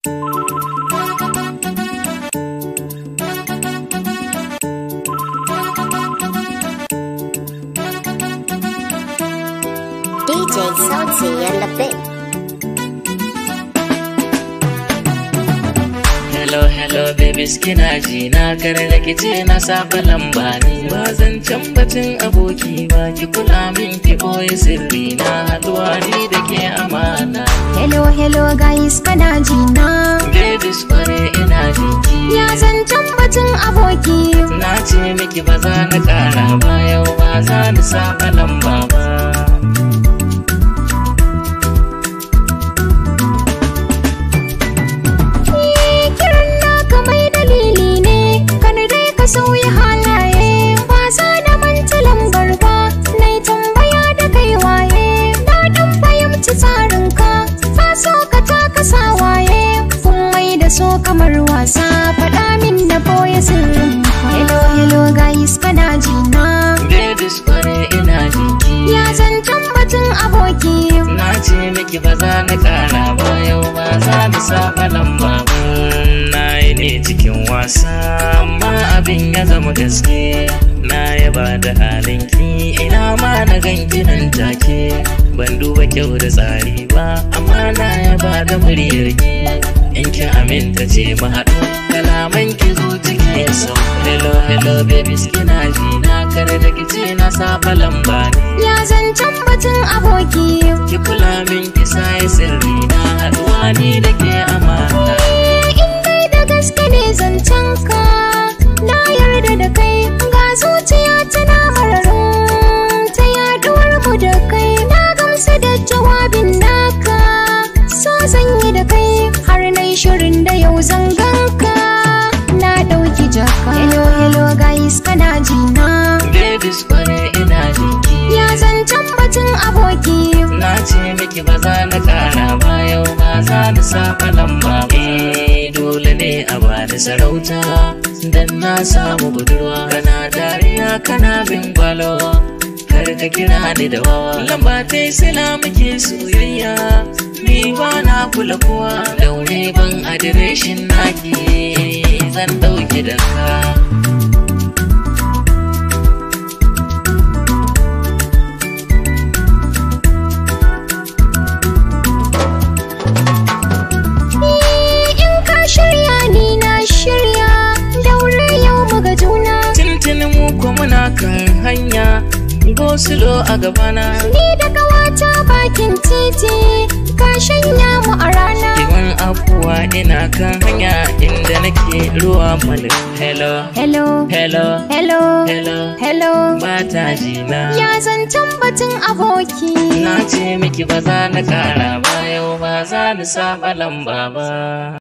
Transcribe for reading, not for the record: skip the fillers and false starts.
DJ Salty and the Bit. Hello babies, kina ji na kar da kice na saba lamba ni ba zan can batun aboki ba, ki kula min ki boye sirri na, haduwa ni da ke amana. Hello guys, kana ji na Babies kware ina jinki, ya zan can batun aboki. na ce miki ba za na kara ba, yau ba za ni saba lamba ba. Sauya halaye ba za da manta lambar ba, na yi tambaya da kai waye, na dan fahimci tsarinka, ka so ka taka sawaye, kun mai da so kamar wasa, faɗa min na boye sirrin. Hello guys, kana ji na Babies kware ina jinki, ya zancen batun aboki. na ce miki ba za na kara ba, yau ba za ni saba lamba ba. Na yi ne cikin wasa amma abin ya zama gaske, na yaba da halinki, ina ma na ganki nan take, ban duba kyau da tsari ba amma na yaba da muryarki, in ki aminta ce mu haɗu, kalaman ki zo cikin sau. Hello babies, kina ji na kar da kice na saba lamba ne, Ya zancen batun aboki. ki kula min ki sai sirri na, haɗuwa ni da ke amana. In dai da gaske ne zancen ka, na yarda da kai, ga zuciya tana mararin ta yaduwar mu da kai, na gamsu da jawabin naka, so zan yi da kai har na yi shirin da yau zan ganka, na ɗauki jaka. Hello guys, kana ji na Babies kware ina jinki, ya zancen batun aboki. na ce miki ba za na kara ba, yau ba za ni saba lamba ba. Dole ne a bani sarauta dan na samu budurwa, kana dariya kana bin gwalo, kar ka kira ni da wawa. Lamba ta yi sila muke soyayya, ni ba na kula kowa, daure ban adireshin naki zan ɗauki da ka. In ka shirya ni na shirya, daure yau muga juna. Tintini mu ko muna kan hanya, go slow a gabana. Ni da ƙawata bakin titi, ka shanya mu a rana. Kiman afuwa ina kan hanya inda nake ruwa malin. Hello mata jina, Ya zancen batun aboki. na ce miki ba za na kara ba, yau ba za ni saba lamba ba.